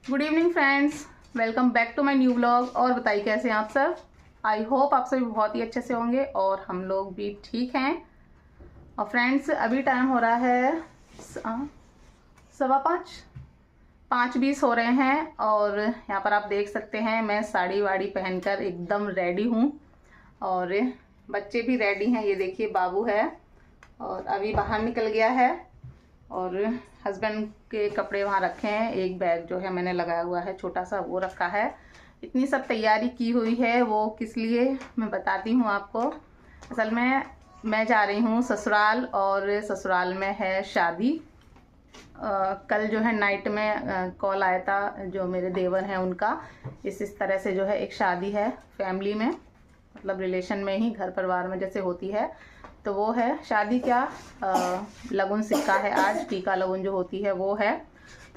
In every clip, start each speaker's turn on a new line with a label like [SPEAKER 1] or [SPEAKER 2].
[SPEAKER 1] Good evening friends, welcome back to my new vlog. और बताइए कैसे हैं आप सब। आई होप आप सभी बहुत ही अच्छे से होंगे और हम लोग भी ठीक हैं। और फ्रेंड्स अभी टाइम हो रहा है 5:15 हो रहे हैं और यहाँ पर आप देख सकते हैं मैं साड़ी वाड़ी पहनकर एकदम रेडी हूँ और बच्चे भी रेडी हैं। ये देखिए बाबू है और अभी बाहर निकल गया है और हस्बैंड के कपड़े वहाँ रखे हैं। एक बैग जो है मैंने लगाया हुआ है छोटा सा, वो रखा है। इतनी सब तैयारी की हुई है, वो किस लिए मैं बताती हूँ आपको। असल में मैं जा रही हूँ ससुराल और ससुराल में है शादी। कल जो है नाइट में कॉल आया था, जो मेरे देवर हैं उनका। इस तरह से जो है एक शादी है फैमिली में, मतलब रिलेशन में ही, घर परिवार में जैसे होती है। तो वो है शादी, क्या लगुन सिक्का है आज, टीका लगुन जो होती है वो है।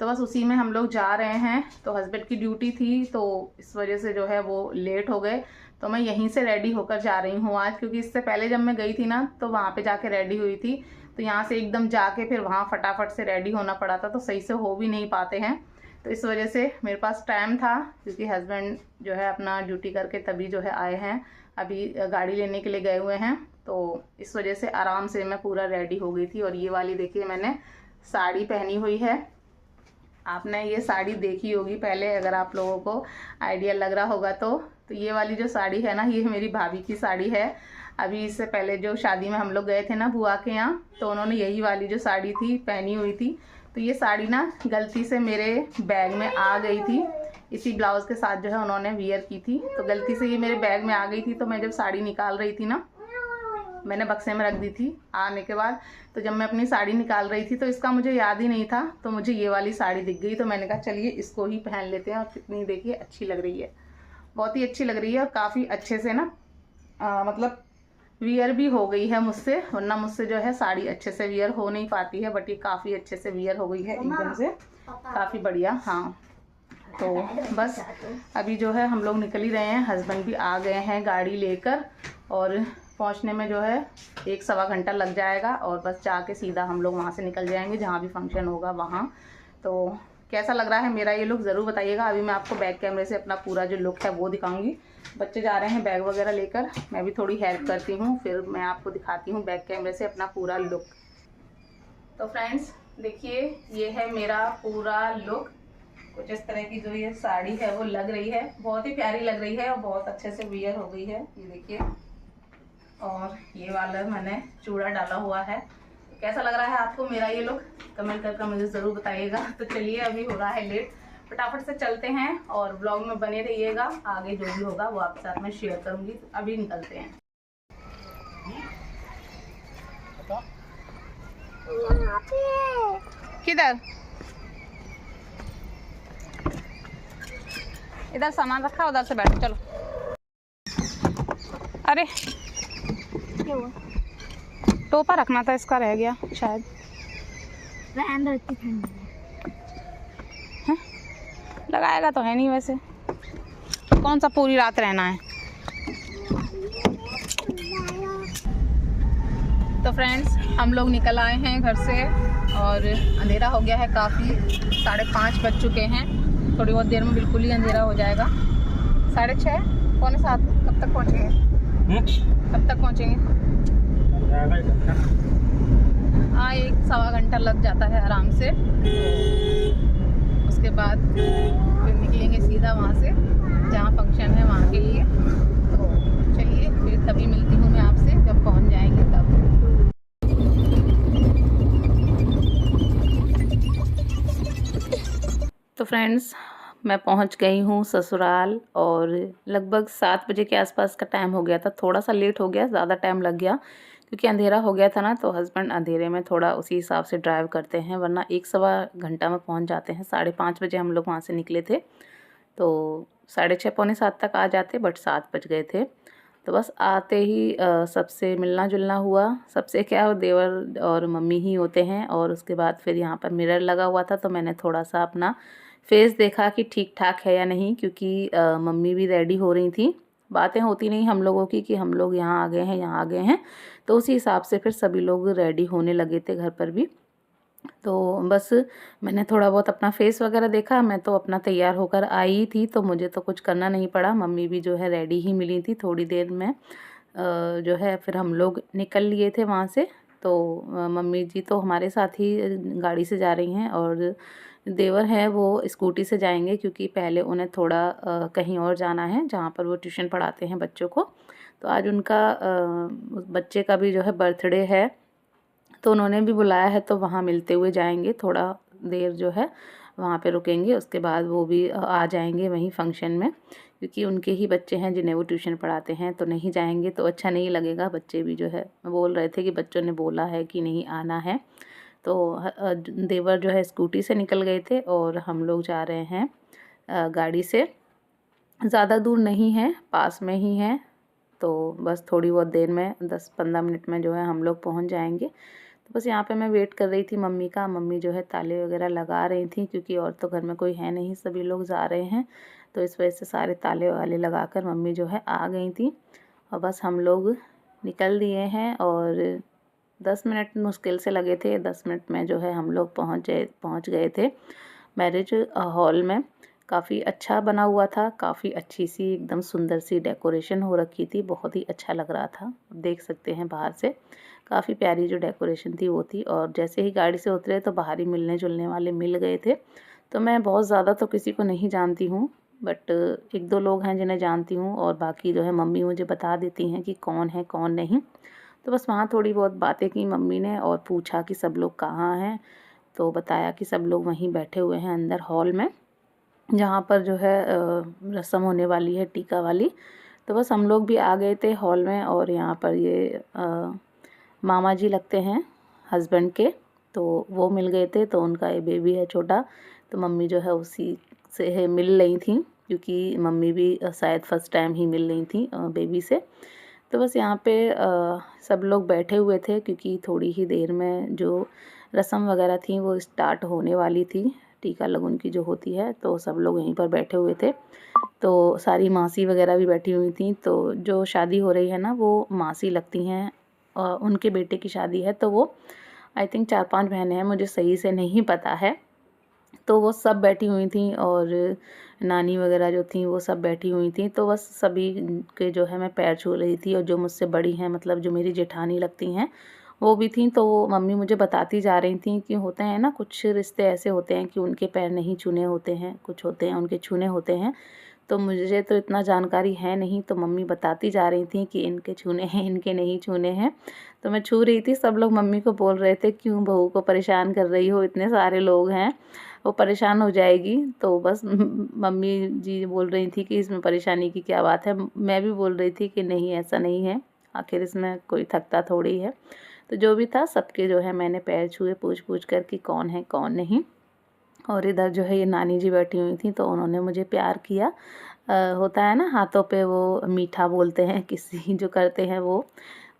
[SPEAKER 1] तो बस उसी में हम लोग जा रहे हैं। तो हस्बैंड की ड्यूटी थी तो इस वजह से जो है वो लेट हो गए। तो मैं यहीं से रेडी होकर जा रही हूँ आज, क्योंकि इससे पहले जब मैं गई थी ना तो वहाँ पे जाके रेडी हुई थी। तो यहाँ से एकदम जाके फिर वहाँ फटाफट से रेडी होना पड़ा था, तो सही से हो भी नहीं पाते हैं। तो इस वजह से मेरे पास टाइम था, क्योंकि हस्बैंड जो है अपना ड्यूटी करके तभी जो है आए हैं। अभी गाड़ी लेने के लिए गए हुए हैं, तो इस वजह से आराम से मैं पूरा रेडी हो गई थी। और ये वाली देखिए मैंने साड़ी पहनी हुई है। आपने ये साड़ी देखी होगी पहले, अगर आप लोगों को आइडिया लग रहा होगा तो ये वाली जो साड़ी है ना, ये मेरी भाभी की साड़ी है। अभी इससे पहले जो शादी में हम लोग गए थे ना बुआ के यहाँ, तो उन्होंने यही वाली जो साड़ी थी पहनी हुई थी। तो ये साड़ी ना गलती से मेरे बैग में आ गई थी, इसी ब्लाउज़ के साथ जो है उन्होंने वियर की थी। तो गलती से ये मेरे बैग में आ गई थी। तो मैं जब साड़ी निकाल रही थी ना, मैंने बक्से में रख दी थी आने के बाद। तो जब मैं अपनी साड़ी निकाल रही थी तो इसका मुझे याद ही नहीं था, तो मुझे ये वाली साड़ी दिख गई। तो मैंने कहा चलिए इसको ही पहन लेते हैं। और कितनी देखिए अच्छी लग रही है, बहुत ही अच्छी लग रही है। और काफ़ी अच्छे से ना मतलब वियर भी हो गई है मुझसे, वरना मुझसे जो है साड़ी अच्छे से वियर हो नहीं पाती है। बट ये काफ़ी अच्छे से वियर हो गई है एकदम से, काफ़ी बढ़िया। हाँ, तो बस अभी जो है हम लोग निकल ही रहे हैं। हस्बैंड भी आ गए हैं गाड़ी लेकर और पहुंचने में जो है 1-1.25 घंटा लग जाएगा। और बस जाके सीधा हम लोग वहां से निकल जाएंगे जहां भी फंक्शन होगा वहां। तो कैसा लग रहा है मेरा ये लुक ज़रूर बताइएगा। अभी मैं आपको बैक कैमरे से अपना पूरा जो लुक है वो दिखाऊंगी। बच्चे जा रहे हैं बैग वगैरह लेकर, मैं भी थोड़ी हेल्प करती हूँ, फिर मैं आपको दिखाती हूँ बैक कैमरे से अपना पूरा लुक। तो फ्रेंड्स देखिए, ये है मेरा पूरा लुक। कुछ इस तरह की जो ये साड़ी है वो लग रही है, बहुत ही प्यारी लग रही है और बहुत अच्छे से वियर हो गई है, ये देखिए। और ये वाला मैंने चूड़ा डाला हुआ है। तो कैसा लग रहा है आपको मेरा ये लुक, कमेंट करके मुझे ज़रूर बताइएगा। तो चलिए अभी हो रहा है लेट, फटाफट से चलते हैं और ब्लॉग में बने रहिएगा। आगे जो भी होगा वो आपके साथ में शेयर करूंगी। तो अभी निकलते हैं। किधर? इधर सामान रखा, उधर से बैठो, चलो। अरे टोपा रखना था, इसका रह गया शायद। हैं? लगाएगा तो है नहीं वैसे, कौन सा पूरी रात रहना है। तो फ्रेंड्स हम लोग निकल आए हैं घर से और अंधेरा हो गया है काफ़ी, 5:30 बज चुके हैं। थोड़ी बहुत देर में बिल्कुल ही अंधेरा हो जाएगा। 6:30 पौने 7 कब तक पहुँचेंगे? कब तक पहुँचेंगे? हाँ, 1-1.25 घंटा लग जाता है आराम से। उसके बाद फिर निकलेंगे सीधा वहाँ से जहाँ फंक्शन है वहाँ के लिए। तो चलिए फिर तभी मिलती हूँ मैं आपसे जब पहुँच जाएंगे तब। तो फ्रेंड्स मैं पहुंच गई हूं ससुराल और लगभग 7 बजे के आसपास का टाइम हो गया था। थोड़ा सा लेट हो गया, ज़्यादा टाइम लग गया क्योंकि अंधेरा हो गया था ना। तो हस्बैंड अंधेरे में थोड़ा उसी हिसाब से ड्राइव करते हैं, वरना 1-1.25 घंटा में पहुंच जाते हैं। 5:30 बजे हम लोग वहां से निकले थे, तो 6:30 पौने 7 तक आ जाते, बट 7 बज गए थे। तो बस आते ही सबसे मिलना जुलना हुआ। सबसे क्या, देवर और मम्मी ही होते हैं। और उसके बाद फिर यहाँ पर मिरर लगा हुआ था, तो मैंने थोड़ा सा अपना फेस देखा कि ठीक ठाक है या नहीं, क्योंकि मम्मी भी रेडी हो रही थी। बातें होती नहीं हम लोगों की कि हम लोग यहाँ आ गए हैं, यहाँ आ गए हैं। तो उसी हिसाब से फिर सभी लोग रेडी होने लगे थे घर पर भी। तो बस मैंने थोड़ा बहुत अपना फेस वगैरह देखा, मैं तो अपना तैयार होकर आई थी, तो मुझे तो कुछ करना नहीं पड़ा। मम्मी भी जो है रेडी ही मिली थी थोड़ी देर में। जो है फिर हम लोग निकल लिए थे वहाँ से। तो मम्मी जी तो हमारे साथ ही गाड़ी से जा रही हैं, और देवर हैं वो स्कूटी से जाएंगे, क्योंकि पहले उन्हें थोड़ा कहीं और जाना है जहाँ पर वो ट्यूशन पढ़ाते हैं बच्चों को। तो आज उनका उस बच्चे का भी जो है बर्थडे है, तो उन्होंने भी बुलाया है, तो वहाँ मिलते हुए जाएंगे। थोड़ा देर जो है वहाँ पे रुकेंगे, उसके बाद वो भी आ जाएंगे वहीं फंक्शन में, क्योंकि उनके ही बच्चे हैं जिन्हें वो ट्यूशन पढ़ाते हैं। तो नहीं जाएंगे तो अच्छा नहीं लगेगा। बच्चे भी जो है बोल रहे थे कि बच्चों ने बोला है कि नहीं आना है। तो देवर जो है स्कूटी से निकल गए थे, और हम लोग जा रहे हैं गाड़ी से। ज़्यादा दूर नहीं है, पास में ही है। तो बस थोड़ी बहुत देर में 10-15 मिनट में जो है हम लोग पहुंच जाएंगे। तो बस यहाँ पे मैं वेट कर रही थी मम्मी का। मम्मी जो है ताले वगैरह लगा रही थी, क्योंकि और तो घर में कोई है नहीं, सभी लोग जा रहे हैं। तो इस वजह से सारे ताले वाले लगाकर मम्मी जो है आ गई थी। और बस हम लोग निकल दिए हैं, और 10 मिनट मुश्किल से लगे थे। 10 मिनट में जो है हम लोग पहुँच गए थे मैरिज हॉल में। काफ़ी अच्छा बना हुआ था, काफ़ी अच्छी सी एकदम सुंदर सी डेकोरेशन हो रखी थी, बहुत ही अच्छा लग रहा था। देख सकते हैं बाहर से काफ़ी प्यारी जो डेकोरेशन थी वो थी। और जैसे ही गाड़ी से उतरे तो बाहर ही मिलने जुलने वाले मिल गए थे। तो मैं बहुत ज़्यादा तो किसी को नहीं जानती हूँ, बट 1-2 लोग हैं जिन्हें जानती हूँ, और बाकी जो है मम्मी मुझे बता देती हैं कि कौन है कौन नहीं। तो बस वहाँ थोड़ी बहुत बातें की मम्मी ने, और पूछा कि सब लोग कहाँ हैं। तो बताया कि सब लोग वहीं बैठे हुए हैं अंदर हॉल में, जहाँ पर जो है रस्म होने वाली है टीका वाली। तो बस हम लोग भी आ गए थे हॉल में, और यहाँ पर ये मामा जी लगते हैं हस्बैंड के, तो वो मिल गए थे। तो उनका ये बेबी है छोटा, तो मम्मी जो है उसी से है मिल रही थी, क्योंकि मम्मी भी शायद फर्स्ट टाइम ही मिल रही थी बेबी से। तो बस यहाँ पे सब लोग बैठे हुए थे, क्योंकि थोड़ी ही देर में जो रस्म वगैरह थी वो स्टार्ट होने वाली थी, टीका लगन की जो होती है। तो सब लोग यहीं पर बैठे हुए थे। तो सारी मासी वगैरह भी बैठी हुई थी। तो जो शादी हो रही है ना वो मासी लगती हैं, उनके बेटे की शादी है। तो वो आई थिंक 4-5 बहनें हैं, मुझे सही से नहीं पता है। तो वो सब बैठी हुई थी, और नानी वगैरह जो थी वो सब बैठी हुई थी। तो बस सभी के जो है मैं पैर छू रही थी, और जो मुझसे बड़ी हैं, मतलब जो मेरी जेठानी लगती हैं, वो भी थी। तो वो मम्मी मुझे बताती जा रही थी कि होते हैं ना कुछ रिश्ते ऐसे होते हैं कि उनके पैर नहीं छूने होते हैं, कुछ होते हैं उनके छूने होते हैं। तो मुझे तो इतना जानकारी है नहीं, तो मम्मी बताती जा रही थी कि इनके छूने हैं, इनके नहीं छूने हैं। तो मैं छू रही थी। सब लोग मम्मी को बोल रहे थे क्यों बहू को परेशान कर रही हो, इतने सारे लोग हैं, वो परेशान हो जाएगी। तो बस मम्मी जी बोल रही थी कि इसमें परेशानी की क्या बात है। मैं भी बोल रही थी कि नहीं ऐसा नहीं है, आखिर इसमें कोई थकता थोड़ी है। तो जो भी था सबके जो है मैंने पैर छुए, पूछ पूछ कर कि कौन है कौन नहीं। और इधर जो है ये नानी जी बैठी हुई थी, तो उन्होंने मुझे प्यार किया। होता है ना हाथों पे वो मीठा बोलते हैं किसी जो करते हैं वो।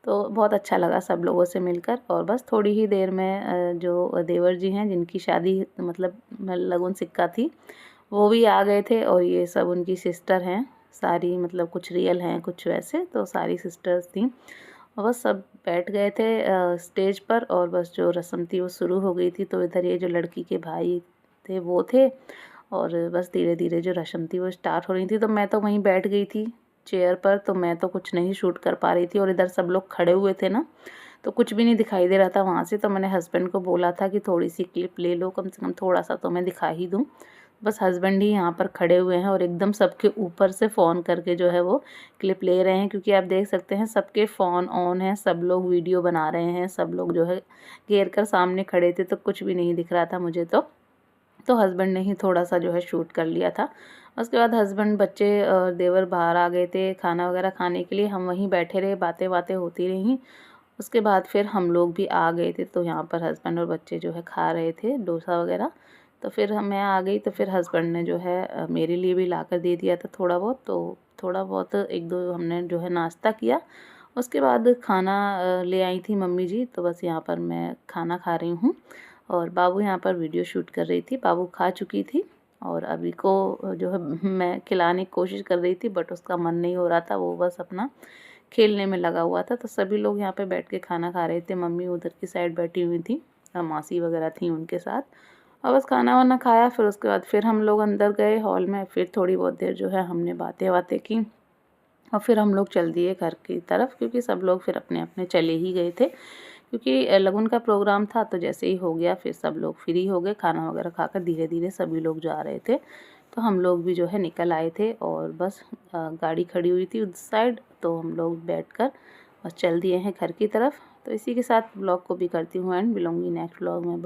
[SPEAKER 1] तो बहुत अच्छा लगा सब लोगों से मिलकर। और बस थोड़ी ही देर में जो देवर जी हैं जिनकी शादी मतलब लगन सिक्का थी, वो भी आ गए थे। और ये सब उनकी सिस्टर हैं सारी, मतलब कुछ रियल हैं कुछ वैसे, तो सारी सिस्टर्स थी। और बस सब बैठ गए थे स्टेज पर, और बस जो रस्म थी वो शुरू हो गई थी। तो इधर ये जो लड़की के भाई थे वो थे, और बस धीरे धीरे जो रस्म थी वो स्टार्ट हो रही थी। तो मैं तो वहीं बैठ गई थी चेयर पर, तो मैं तो कुछ नहीं शूट कर पा रही थी। और इधर सब लोग खड़े हुए थे ना, तो कुछ भी नहीं दिखाई दे रहा था वहाँ से। तो मैंने हस्बैंड को बोला था कि थोड़ी सी क्लिप ले लो, कम से कम थोड़ा सा तो मैं दिखा ही दूँ। बस हस्बैंड ही यहाँ पर खड़े हुए हैं, और एकदम सबके ऊपर से फ़ोन करके जो है वो क्लिप ले रहे हैं, क्योंकि आप देख सकते हैं सबके फ़ोन ऑन हैं, सब लोग वीडियो बना रहे हैं, सब लोग जो है घेर कर सामने खड़े थे। तो कुछ भी नहीं दिख रहा था मुझे। तो हस्बैंड ने ही थोड़ा सा जो है शूट कर लिया था। उसके बाद हस्बैंड बच्चे और देवर बाहर आ गए थे खाना वगैरह खाने के लिए। हम वहीं बैठे रहे, बातें बातें होती रहीं। उसके बाद फिर हम लोग भी आ गए थे। तो यहाँ पर हस्बैंड और बच्चे जो है खा रहे थे डोसा वगैरह। तो फिर मैं आ गई, तो फिर हस्बैंड ने जो है मेरे लिए भी ला कर दे दिया था थोड़ा बहुत। तो थोड़ा बहुत 1-2 हमने जो है नाश्ता किया। उसके बाद खाना ले आई थी मम्मी जी। तो बस यहाँ पर मैं खाना खा रही हूँ, और बाबू यहाँ पर वीडियो शूट कर रही थी। बाबू खा चुकी थी, और अभी को जो है मैं खिलाने की कोशिश कर रही थी, बट उसका मन नहीं हो रहा था, वो बस अपना खेलने में लगा हुआ था। तो सभी लोग यहाँ पे बैठ के खाना खा रहे थे। मम्मी उधर की साइड बैठी हुई थी, मासी वगैरह थी उनके साथ। और बस खाना वाना खाया, फिर उसके बाद फिर हम लोग अंदर गए हॉल में, फिर थोड़ी बहुत देर जो है हमने बातें वातें की और फिर हम लोग चल दिए घर की तरफ, क्योंकि सब लोग फिर अपने अपने चले ही गए थे, क्योंकि लगन का प्रोग्राम था। तो जैसे ही हो गया फिर सब लोग फ्री हो गए, खाना वगैरह खाकर धीरे धीरे सभी लोग जा रहे थे। तो हम लोग भी जो है निकल आए थे और बस गाड़ी खड़ी हुई थी उस साइड, तो हम लोग बैठकर बस चल दिए हैं घर की तरफ। तो इसी के साथ ब्लॉग को भी करती हूँ एंड मिलूंगी नेक्स्ट ब्लॉग में।